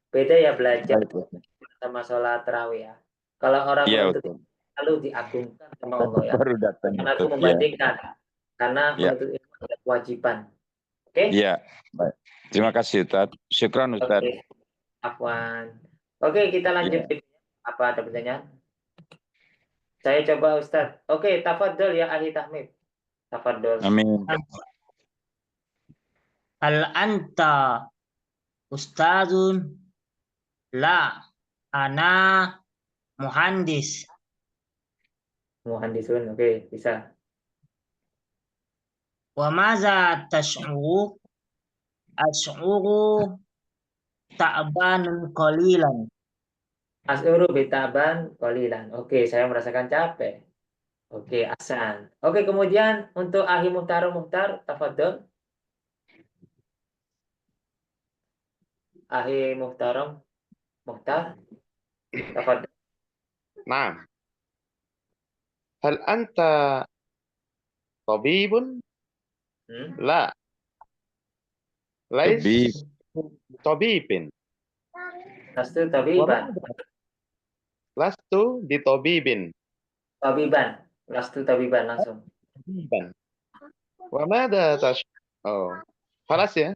beda ya belajar sama sholat tarawih ya. Kalau orang itu selalu diagungkan sama Allah ya. Baru datang. Karena aku membandingkan Karena Ya. menuntut ilmu adalah kewajiban. Oke? Iya, baik. Terima kasih Ustaz. Syukran Ustaz. Oke, Afwan. Oke, kita lanjut. Iya. Apa ada pertanyaan? Saya coba Ustaz. Oke, tafadhol ya ahli tahmid. Tafadhol. Amin. Hal anta ustadun? La, ana muhandis. Muhandisun, oke, bisa. Wa maza tash'uru? Ash'uru ta'banun qalilan. As'uru bitaban qalilan. Oke, saya merasakan capek. Oke, Ahsan. Oke, kemudian untuk Ahi Muhtar, tafadhol. Ahi Muhtar, tafadhol. Nah, hal anta tabibun? La. Lais Tabib. tabibin. Lastu tabiban. Lastu bitabibin. Tabiban. Lastu tabiban langsung. Tabiban. Wa mada Oh, halas ya?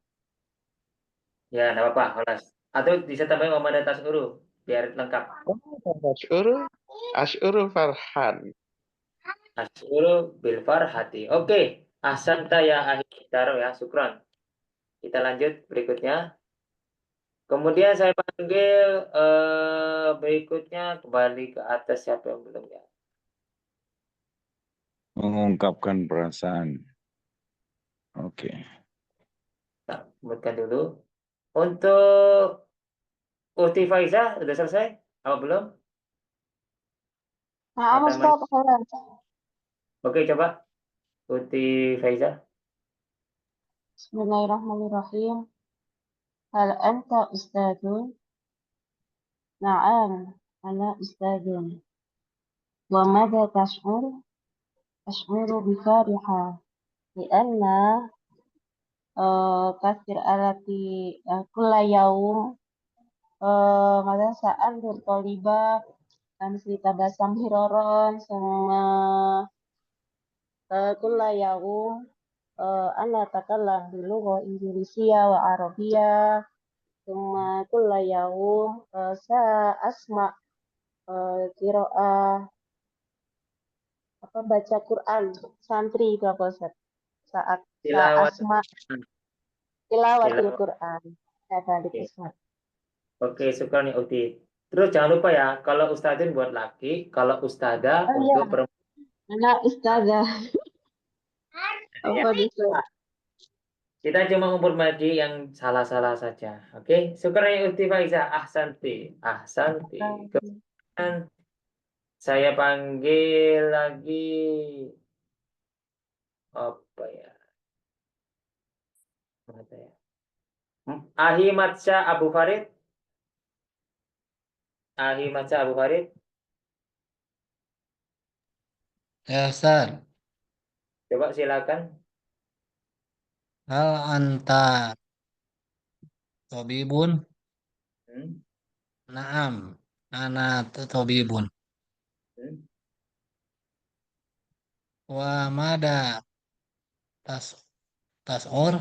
Ya, enggak apa-apa, halas. Atau bisa tambahin wa mada tas'uru biar lengkap. Ash'uru farhan. As'uru bil farhati. Oke, ahsanta ya Ahi Muhtar ya, syukran. Kita lanjut berikutnya. Kemudian saya panggil berikutnya kembali ke atas siapa yang belum ya. Mengungkapkan perasaan. Oke. Nah, sebutkan dulu. Untuk Uti Faizah sudah selesai? Apa belum? Nah, Ustaz, halas. Oke, coba Uti Faizah. Bismillahirrahmanirrahim. Hal anta ustadun? Na'am, ana ustadun. Wa madha tash'ur? Ash'uru bifariha. Lianna kasir alati kulla yaum mada sa'an bertoliba misli tabasam hiroron sama kulla yaum ana takallam bilugha Indonesia wa Arabia thumma kulla yaum sa asma qiraah apa baca Quran santri itu apa Ustaz? Saat Tilawat. asma tilawatil Quran. Oke, syukran ya Uti. Terus jangan lupa ya, kalau ustadzin buat laki, kalau ustadzah Oh, untuk iya. perempuan. Anak ustazah. Apa bisa? Kita cuma memperbaiki yang salah-salah saja. Oke, syukran ya Uti Faizah. Ahsanti. Kemudian saya panggil lagi apa ya? Mana ya? Ahi Matsya Abu Farid. Ahi Matsya Abu Farid. Ya, Ustaz. Coba silakan. Hal anta tabibun? Naam, ana tabibun. Wa mada tas'ur?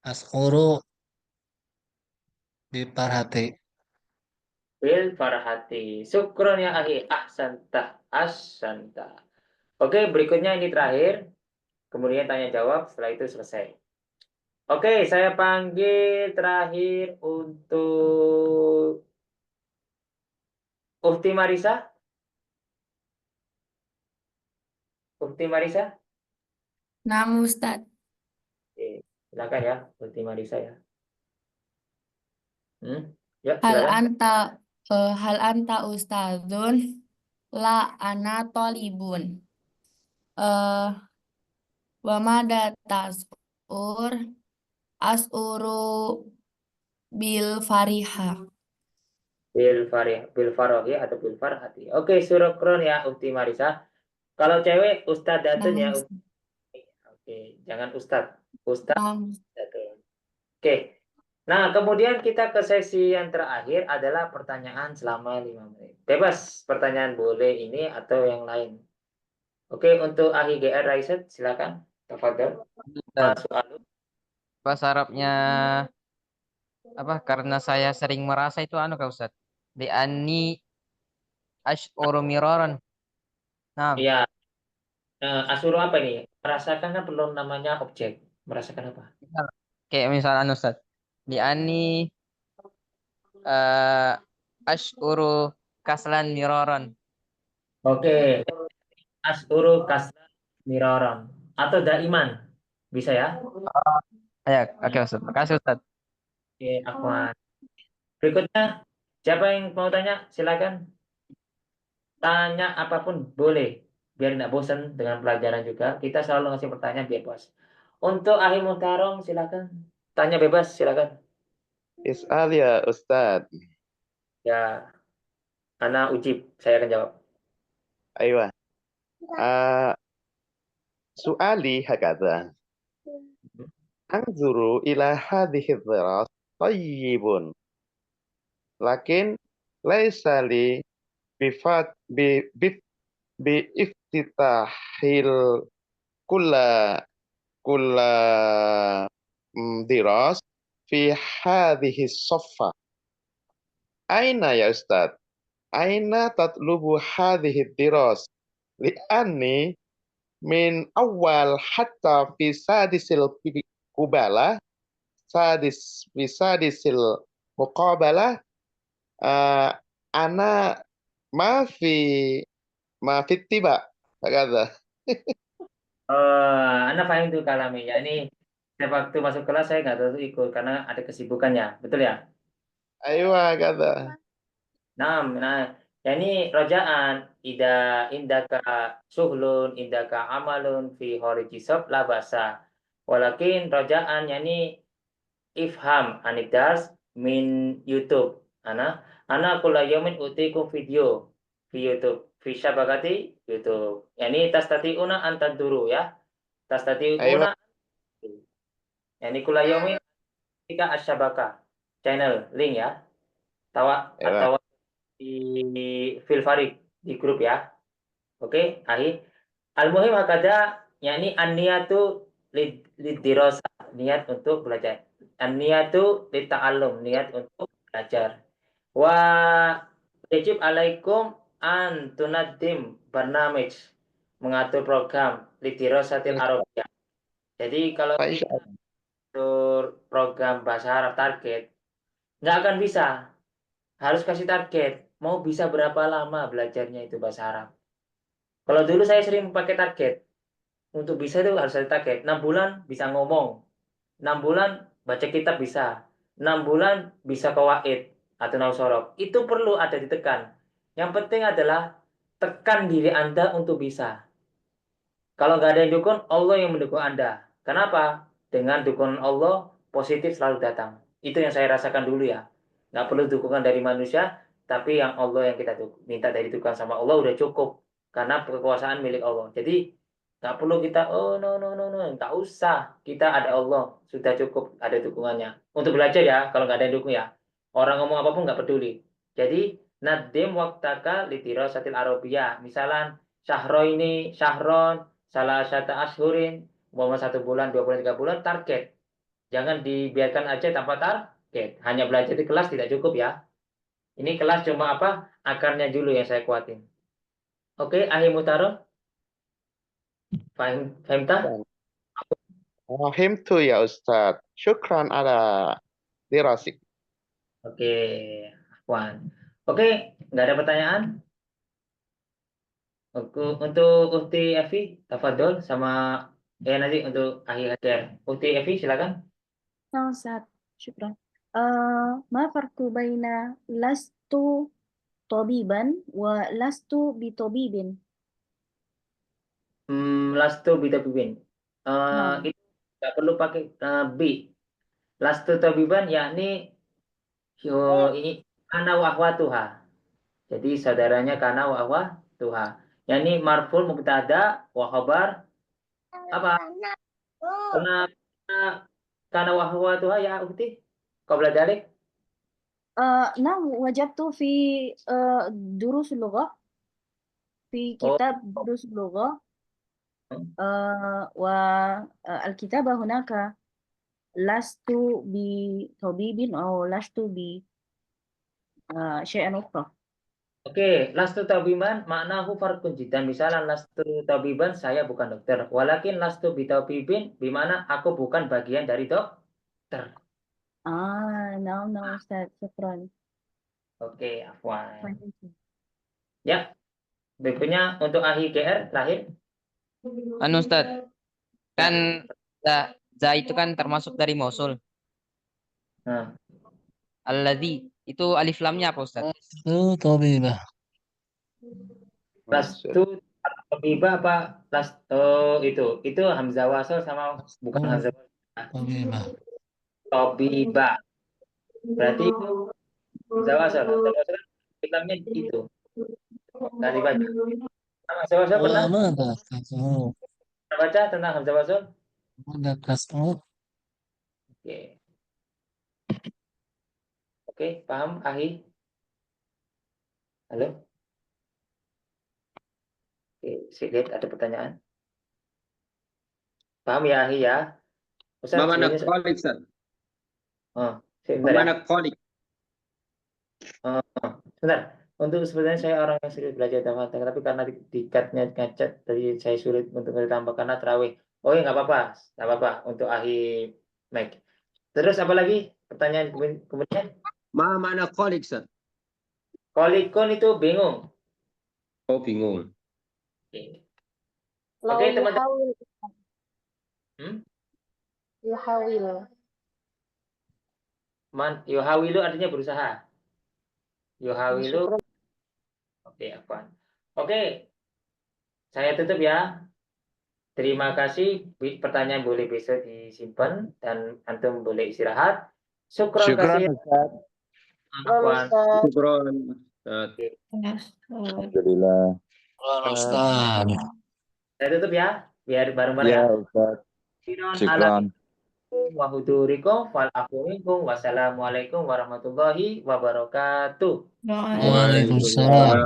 As'uru biparhati. Bil farhati. Syukron ya Ahi. Ahsanta. Oke, berikutnya ini terakhir. Kemudian tanya jawab, setelah itu selesai. Oke, saya panggil terakhir untuk Ukti Marisa. Ukti Marisa. Naam Ustaz. Oke, silakan ya, Ukti Marisa ya. Ya, Hal silakan. anta ustadzun? La ana tolibun. Wa mada tas'ur? As'uru bil fariha. Bil farohi atau bil farhati. Oke, syukron ya Ukti Marisa. Kalau cewek ustadzatun ya. Oke, jangan ustadz. Ustadzatun. Oke. Nah, kemudian kita ke sesi yang terakhir adalah pertanyaan selama 5 menit. Bebas, pertanyaan boleh ini atau yang lain. Oke, untuk ahli GR Raiset, silakan. Tafadhol. Masuk alun. Bahasa Arabnya apa? Karena saya sering merasa itu anu Kak Ustaz. Di ani ash'uru miraran. Nah, Iya. Asuro apa nih? Merasakan kan belum namanya objek. Merasakan apa? kayak misalnya anu Ustaz. Di ani ash'uru kaslan miraran. Oke. Asuro kasran miraron. Atau daiman. Bisa ya? Ya, oke Ustaz. Makasih Ustaz. Oke, Afwan. Berikutnya, siapa yang mau tanya? Silakan. Tanya apapun boleh. Biar tidak bosan dengan pelajaran juga. Kita selalu ngasih pertanyaan biar puas. Untuk ahli Muhtarom, silakan. Tanya bebas, silakan. Is'al ya Ustadz. Ya, Ana ujib. Saya akan jawab. Ayo. Su'ali hakadha. Anzuru ila hadhihi dhiras tayyibun. Lakin laisa li bifat bi iftitahil kulla diras fi hadhihi saffa. Aina ya Ustaz? Aina tatlubu hadhihi diras? Li'anni min awal hatta fi sadisil kubala sadisil muqabala ana ma fi tiba kata. Anda paham itu kalami. Ya ini waktu masuk kelas saya nggak tahu ikut karena ada kesibukannya. Betul ya? Ayo kata. Nah, ya ini rojaan indaka suhlun indaka amalun fi horijisab la basa. Walakin rojaan yani ifham anidars min YouTube. Ana kula yomin utiku video di YouTube. Fi syabakati YouTube. Yani tastati'una antaduru ya. Tastati'una. Yani kula yomin ketika asyabaka channel link ya. Atau di Filfarik di grup ya. Oke, ahi. Al-muhim hakada yakni an-niyatu lidirasa, niat untuk belajar. An-niyatu lita'allum, niat untuk belajar. Wa yajib alaikum an tunaddim barnamij, mengatur program lidirasatil Arabiyah. Jadi kalau kita atur program bahasa Arab target, nggak akan bisa. Harus kasih target. Mau bisa berapa lama belajarnya itu bahasa Arab. Kalau dulu saya sering pakai target. Untuk bisa itu harus ada target. 6 bulan bisa ngomong. 6 bulan baca kitab bisa. 6 bulan bisa qawaid atau nausorok. Itu perlu ada ditekan. Yang penting adalah tekan diri Anda untuk bisa. Kalau nggak ada yang dukung, Allah yang mendukung Anda. Kenapa? Dengan dukungan Allah, positif selalu datang. Itu yang saya rasakan dulu ya. Nggak perlu dukungan dari manusia, tapi yang Allah yang kita minta dari Tuhan sama Allah udah cukup. Karena kekuasaan milik Allah. Jadi nggak perlu kita, oh no, nggak usah. Kita ada Allah, sudah cukup ada dukungannya. Untuk belajar ya, kalau nggak ada yang dukung ya. Orang ngomong apapun nggak peduli. Jadi, nadim waktaka litirasatil arabiyah. Misalnya, syahron, salah satu ashurin, umpama 1 bulan, 2 bulan, 3 bulan, target. Jangan dibiarkan aja tanpa target. Hanya belajar di kelas tidak cukup ya. Ini kelas cuma apa? Akarnya dulu yang saya kuatin. Oke, ahli mutaro. Fahimtah? Fahimtu ya Ustaz. Syukran ala dirasik. Oke, Afwan. Oke, nggak ada pertanyaan? Untuk Ukti Evi, tafadhol sama nanti untuk ahli hadir. Ukti Evi, silakan. Nah, Ustaz, syukran. Ma farqu baina lastu tabiban wa lastu bitabibin? Lastu bitabibin. Itu nggak perlu pakai bi. Lastu tabiban yakni ini kana wa ahwatuha. Jadi saudaranya kana wa ahwatuha. Yani marful mubtada wa khabar apa? Kana wa ahwatuha ya Ukti? Qabla dalik? Nah, wajadtu fi durus lughah fi kitab durus lughah والكتابة هناك لست بطبيب أو لست بشيء أخرى. Oke, lastu tabiban maknahu farqun jiddan. Misalnya lastu tabiban saya bukan dokter. Walakin lastu bitabibin bimana aku bukan bagian dari dokter. نعم أستاذ شكرا. Oke, afwan. Ya, berikutnya untuk ahli GR lahir. Anu Ustaz, kan za itu kan termasuk dari mausul. Nah, Alladzi itu alif lamnya apa Ustaz? Lastu tabibah. lastu tabibah apa? Itu hamzah wasal sama bukan hamzah wasal. Tabibah. Tabibah. Berarti itu hamzah wasal. Hamzah wasal filmnya itu. Nah, dibaca. Hamzah wasal pernah Mada tasmu. baca tentang hamzah wasal? Mada tasmu. Oke. Oke, paham Ahi? Halo? Oke, saya lihat ada pertanyaan. Paham ya Ahi ya? Ustaz, Ma mana sebenarnya- qalik, Ustaz? Oh, Ma sebentar ya. mana qalik? Sebentar. Untuk sebenarnya saya orang yang sulit belajar matematika, tapi karena dikatnya ngacet, jadi saya sulit untuk ditambah karena terawih. Oh ya nggak apa-apa untuk Ahi Mac. Terus apa lagi pertanyaan kemudian? Ma mana qalik, Ustaz? Kolikon itu bingung. Oh, bingung. Oke, teman-teman. يحاول Hmm? يحاول Yuhawilu artinya berusaha. Yuhawilu. Oke, apa? Oke. Saya tutup ya. Terima kasih. Pertanyaan boleh besok disimpan dan antum boleh istirahat. Syukron kasih. Afwan. Syukron, Ustaz. Alhamdulillah. Ustaz. Saya tutup ya. Biar bareng-bareng Ya, ya. Ustaz. Syukron. Syukron. Wa hudurikum wal afu minkum. Wassalamualaikum warahmatullahi wabarakatuh. Waalaikumsalam.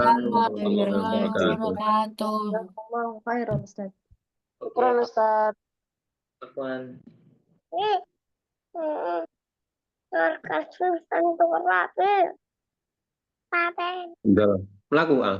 الله خيرا أستاذ. شكرا أستاذ. Afwan. Udah. Melaku, Al.